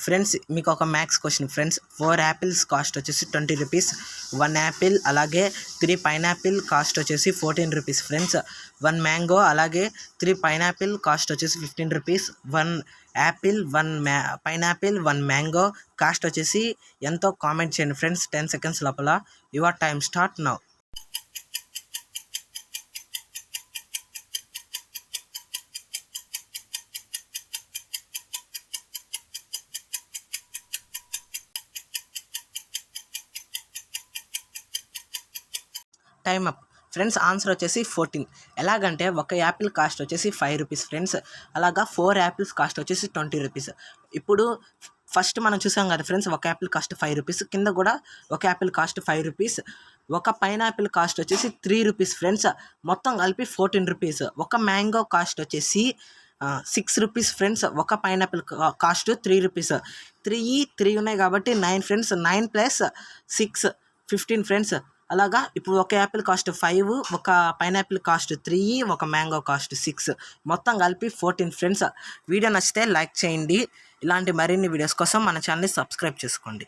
Friends మీకు ఒక maths question friends. 4 apples cost వచ్చేసి 20 రూపీస్. 1 యాపిల్ అలాగే 3 పైనాపిల్ కాస్ట్ వచ్చేసి 14 రూపీస్ ఫ్రెండ్స్. 1 మ్యాంగో అలాగే 3 పైనాపిల్ కాస్ట్ వచ్చేసి 15 rupees. 1 Apple 1 pineapple 1 mango cost వచ్చేసి ఎంతో కామెంట్ చేయండి ఫ్రెండ్స్ 10 సెకండ్స్ లోపల. Your time start now. Time up friends. Answer వచ్చేసి 14. ఎలాగంటే ఒక యాపిల్ కాస్ట్ వచ్చేసి 5 రూపీస్ ఫ్రెండ్స్. అలాగా 4 యాపిల్స్ కాస్ట్ వచ్చేసి 20 రూపీస్. ఇప్పుడు ఫస్ట్ మనం చూసాం కదా ఫ్రెండ్స్, ఒక యాపిల్ కాస్ట్ 5 రూపీస్, కింద కూడా ఒక యాపిల్ కాస్ట్ 5 రూపీస్, ఒక పైనాపిల్ కాస్ట్ వచ్చేసి 3 రూపీస్ ఫ్రెండ్స్. మొత్తం కలిపి 14 రూపీస్. ఒక మ్యాంగో కాస్ట్ వచ్చేసి 6 రూపీస్ ఫ్రెండ్స్. ఒక పైనాపిల్ కాస్ట్ 3 రూపీస్. 3 ఉన్నాయి కాబట్టి 9 ఫ్రెండ్స్. 9 + 6 15 ఫ్రెండ్స్. అలాగా ఇప్పుడు ఒక యాపిల్ కాస్ట్ 5, ఒక పైనాపిల్ కాస్ట్ 3, ఒక మ్యాంగో కాస్ట్ 6, మొత్తం కలిపి 14 ఫ్రెండ్స్. వీడియో నచ్చితే లైక్ చేయండి. ఇలాంటి మరిన్ని వీడియోస్ కోసం మన ఛానల్ని సబ్స్క్రైబ్ చేసుకోండి.